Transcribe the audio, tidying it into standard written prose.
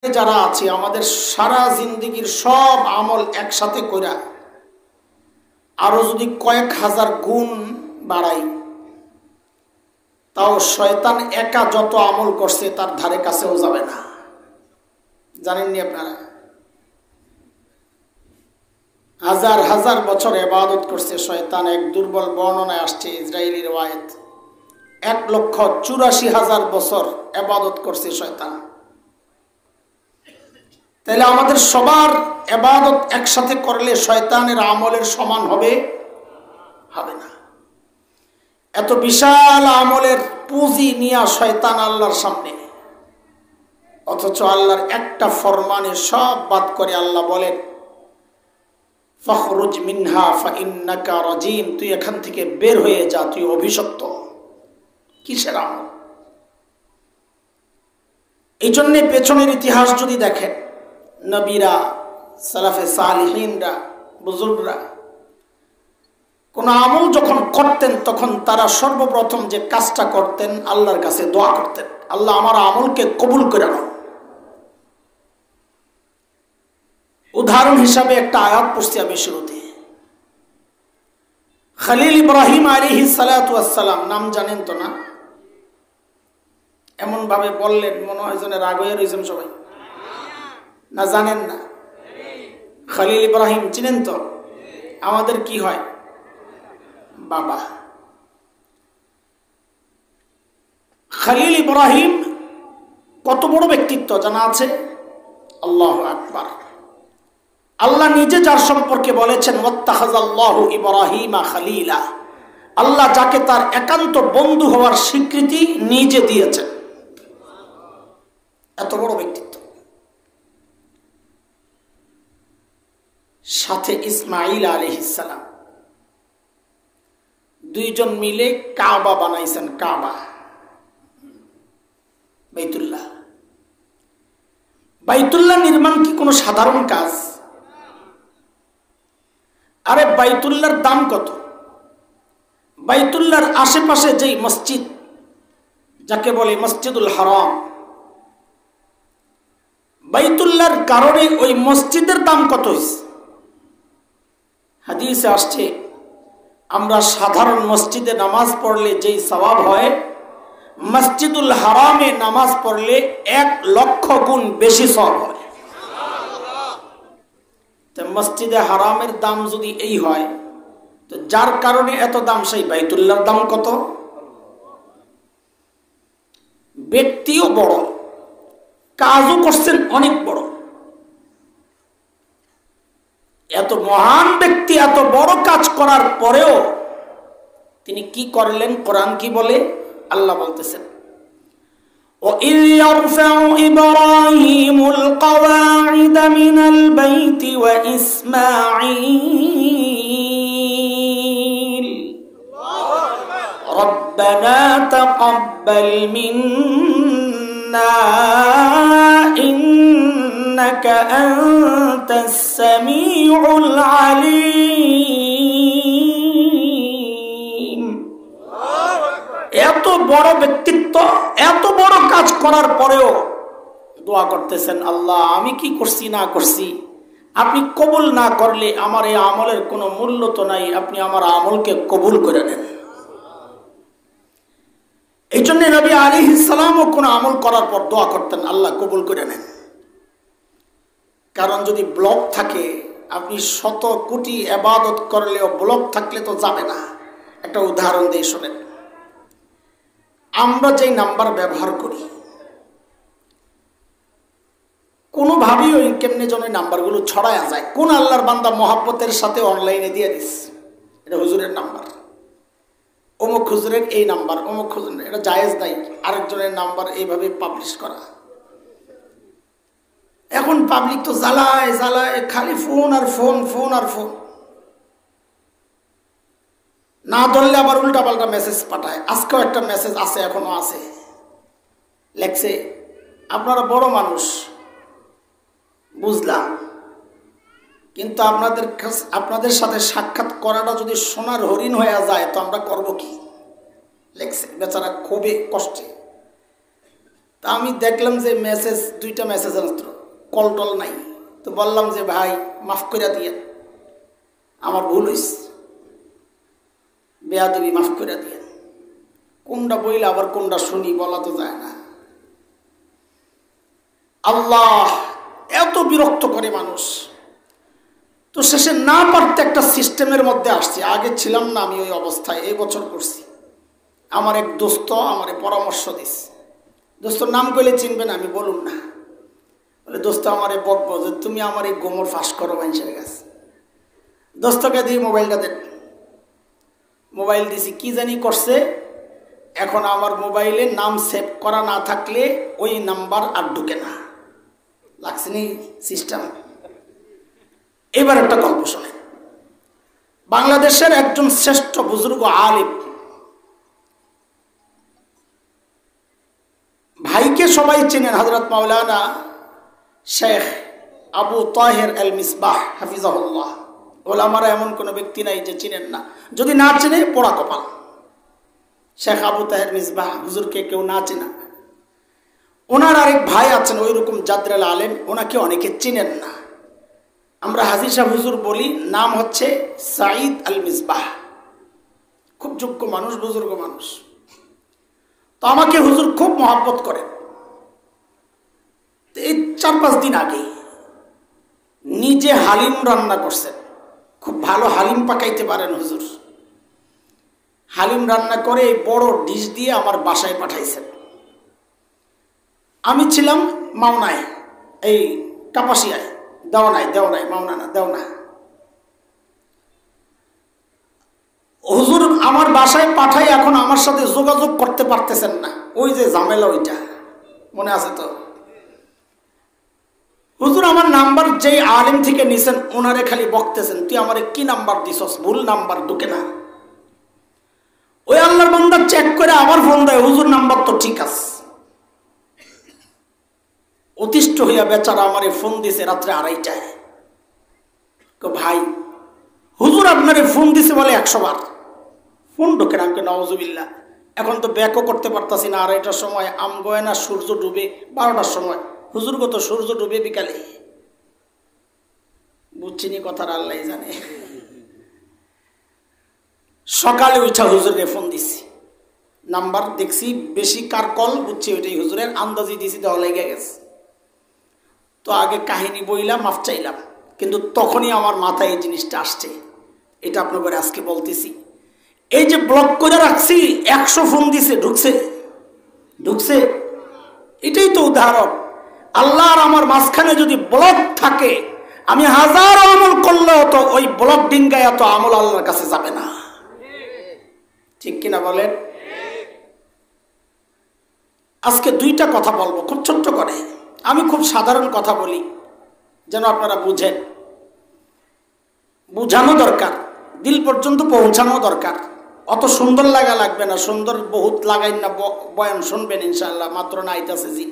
যারা আছে আমাদের সারা জিন্দেগীর সব আমল একসাথে কইরা আরো যদি কয়েক হাজার গুণ বাড়াই, তাও শয়তান একা যত আমল করছে তার ধারে কাছেও যাবে না। জানেননি আপনারা? হাজার হাজার বছর ইবাদত করছে শয়তান। এক দুর্বল বর্ণনায় আসছে ইসরায়েলি রওয়ায়াত, 1,84,000 বছর ইবাদত করছে শয়তান। তাহলে আমাদের সবার ইবাদত একসাথে করলে শয়তানের আমলের সমান হবে না। এত বিশাল আমলের পুঁজি নিয়ে শয়তান আল্লাহর সামনে, অথচ আল্লাহর একটা ফরমানে সব বাদ করে আল্লাহ বলেন ফখরুজ মিনহা ফাইন্নাকা রাজিম, তুই এখান থেকে বের হয়ে যা, তুই অভিশপ্ত। কিসের আমল? এই জন্য পেছনের ইতিহাস যদি দেখেন, নবীরা, সালাফে সালিহিনরা, বুজুর্গরা কোন আমল যখন করতেন তখন তারা সর্বপ্রথম যে কাজটা করতেন, আল্লাহর কাছে দোয়া করতেন, আল্লাহ আমার আমলকে কবুল করে নাও। উদাহরণ হিসাবে একটা আয়াত পড়ছি আমি শুরুতে। খলিল ইব্রাহিম আলাইহিস সালাতু ওয়াস সালাম, নাম জানেন তো না? এমন ভাবে বললেন মনে হয় যেন রাগ হয়ে রয়েছেন সবাই। না জানেন না? খলিল ইব্রাহিম চিনেন তো? আমাদের কি হয়? বাবা। খলিল ইব্রাহিম কত বড় ব্যক্তিত্ব জানা আছে? আল্লাহু আকবার। আল্লাহ নিজে যার সম্পর্কে বলেছেন ওয়াত্তাখাযাল্লাহু ইব্রাহিমা খলিলা, আল্লাহ যাকে তার একান্ত বন্ধু হওয়ার স্বীকৃতি নিজে দিয়েছেন। এত বড় ব্যক্তিত্ব। সাথে ইসমাঈল আলাইহিস সালাম, দুইজন মিলে কাবা বানাইছেন। কাবা, বাইতুল্লাহ। বাইতুল্লাহ নির্মাণ কি কোনো সাধারণ কাজ? আরে বাইতুল্লাহর দাম কত? বাইতুল্লাহর আশেপাশে যেই মসজিদ, যাকে বলে মসজিদুল হারাম, বাইতুল্লাহর কারণে ওই মসজিদের দাম কত হয়েছে? হাদিসে আসছে আমরা সাধারণ মসজিদে নামাজ পড়লে যেই সওয়াব হয়, মসজিদুল হারামে নামাজ পড়লে 1,00,000 গুণ বেশি সওয়াব হয়। তো মসজিদে হারামের দাম যদি এই হয়, তো যার কারণে এত দাম, সেই বাইতুল্লাহর দাম কত? ব্যক্তিও বড়, কাজও করছেন অনেক বড়। এত মহান ব্যক্তি এত বড় কাজ করার পরেও তিনি কি করলেন? কোরআন কি বলে? আল্লাহ বলতেছেন وَإِذْ يَرْفَعُ إِبْرَاهِيمُ الْقَوَاعِدَ مِنَ الْبَيْتِ وَإِسْمَاعِيلُ رَبَّنَا تَقَبَّلْ مِنَّا إِنَّكَ أَنْتَ السَّمِيعُ الْعَلِيمُ। এত বড় ব্যক্তিত্ব, এত বড় কাজ করার পরেও দোয়া করতেছেন, আল্লাহ আমি কি করছি না করছি, আপনি কবুল না করলে আমার এই আমলের কোনো মূল্য তো নাই, আপনি আমার আমলকে কবুল করে নেন। এই জন্য নবী আলাইহিস সালামও কোন আমল করার পর দোয়া করতেন, আল্লাহ কবুল করে নেন। কারণ যদি ব্লক থাকে, আপনি শত কোটি ইবাদত করলেও ব্লক থাকলে তো যাবে না। একটা উদাহরণ দিয়ে শোনেন। আমরা যেই নাম্বার ব্যবহার করি, কোনোভাবেই ওই কেমনে যেন নাম্বারগুলো ছড়ায়া যায়। কোন আল্লাহর বান্দা মহাব্বতের সাথে অনলাইনে দিয়ে দিস, এটা হুজুরের নাম্বার, অমুক হুজুরের এই নাম্বার, অমুক হুজুরের, এটা জায়েজ নাই আরেকজনের নাম্বার এইভাবে পাবলিশ করা। এখন পাবলিক তো জ্বালায় জ্বালায়, খালি ফোন আর ফোন, ফোন আর ফোন। না ধরলে আবার উল্টা পাল্টা মেসেজ পাঠায়। আজকেও একটা মেসেজ আছে, এখনো আছে, লেখছে আপনারা বড় মানুষ বুঝলাম, কিন্তু আপনাদের সাথে সাক্ষাৎ করাটা যদি সোনার হরিণ হয়ে যায় তো আমরা করব কি? লেখছে বেচারা খুবই কষ্টে। তা আমি দেখলাম যে মেসেজ, দুইটা মেসেজ মাত্র, কল টল নাই। তো বললাম যে ভাই মাফ করে দিয়ে, আমার ভুল হয়েছে, বেয়াদবি, মাফ করে দিয়ে। কোনটা বইলে আবার কোনটা শুনি বলা তো যায় না। আল্লাহ এত বিরক্ত করে মানুষ। তো শেষে না পারতে একটা সিস্টেমের মধ্যে আসছি। আগে ছিলাম না আমি ওই অবস্থায়, এই বছর করছি। আমার এক দোস্ত আমারে পরামর্শ দিস, দোস্তর নাম কইলে চিনবেন, আমি বলুন না। বলে দোস্ত আমারে বকবো যে তুমি আমার এই গোমর ফাঁস করো মানুষের কাছে। দোস্তকে দিয়ে মোবাইলটা দেন, মোবাইল দিছি, কি জানি করছে। এখন আমার মোবাইলে নাম সেভ করা না থাকলে ওই নাম্বার আর ঢুকে না, লাগছে নি সিস্টেম। এবার একটা গল্প শোনেন। বাংলাদেশের একজন শ্রেষ্ঠ বুজুর্গ আলিম, ভাইকে সবাই চেনেন, হযরত মাওলানা শেখ আবু তাহের আল মিসবাহ হাফিজাহুল্লাহ। ওলামারা এমন কোনো ব্যক্তি নাই যে চিনেন না, যদি না চেনে পোড়া কপাল। শেখ আবু তাহের মিসবাহ হুজুরকে কেউ না চেনা। ওনার আরেক ভাই আছেন ওই রকম জাদরাল আলেম, ওনাকে অনেকে চিনেন না। আমরা হাজী সাহেব হুজুর বলি, নাম হচ্ছে সাঈদ আল মিসবাহ। খুব যোগ্য মানুষ, বুজুর্গ মানুষ। তো আমাকে হুজুর খুব মহব্বত করেন। এই 4-5 দিন আগে নিজে হালিম রান্না করছেন। খুব ভালো হালিম পাকাইতে পারেন হুজুর। হালিম রান্না করে এই বড় ডিশ দিয়ে আমার বাসায় পাঠাইছেন। আমি ছিলাম মাওনায়, এই কাপাসিয়ায়, দেওনায়, মাওনা না, দেওনা। হুজুর আমার বাসায় পাঠাই, এখন আমার সাথে যোগাযোগ করতে পারতেছেন না। ওই যে ঝামেলা, ওইটা মনে আছে তো? হুজুর আমার নাম্বার যেই আলেম থেকে নিছেন, ওনারে খালি বকতেছেন, তুই আমারে কি নাম্বার দিছস, ভুল নাম্বার, ঢুকে না। ওই আল্লাহর বান্দা চেক করে আবার ফোন দেয়, হুজুর নাম্বার তো ঠিক আছে। অতিষ্ঠ হইয়া বেচারা আমারে ফোন দিছে রাত্রে 2:30টায়। ভাই হুজুর আপনারে ফোন দিছে বলে 100 বার, ফোন ঢোকে না। আমাকে নওয়াজুবিল্লাহ, এখন তো ব্যাকও করতে পারতাছি না। 2:30টার সময় আম গয়না, সূর্য ডুবে 12টার সময়। হুজুর কত সূর্য ডুবে বিকালে, বুঝছিনি কথার আল্লাহ জানে। সকালে উঠা হুজুরে ফোন দিছি, নাম্বার দেখছি বেশি কার কল, বুঝছি ওইটাই হুজুরের। আন্দাজি দিছি, দেওয়া লেগে গেছে। তো আগে কাহিনী বইলাম, মাফ চাইলাম, কিন্তু তখনই আমার মাথায় এই জিনিসটা আসছে। এটা আপনাদের আজকে বলতেছি। এই যে ব্লক করে রাখছি, 100 ফোন দিছে, ঢুকছে। এটাই তো উদাহরণ। আল্লাহর আমার মাঝখানে যদি ব্লক থাকে, আমি 1000 আমল করলেও তো ওই ব্লক ডিঙ্গায় এত আমল আল্লাহর কাছে যাবে না। ঠিক কিনা বলেন? আজকে 2টা কথা বলবো, খুব ছোট্ট করে। আমি খুব সাধারণ কথা বলি যেন আপনারা বুঝেন। বুঝানো দরকার, দিল পর্যন্ত পৌঁছানো দরকার। অত সুন্দর লাগা লাগবে না, সুন্দর বহুত লাগাই না, বয়ান শুনবেন ইনশাআল্লাহ, মাত্র না আইতাছে জি।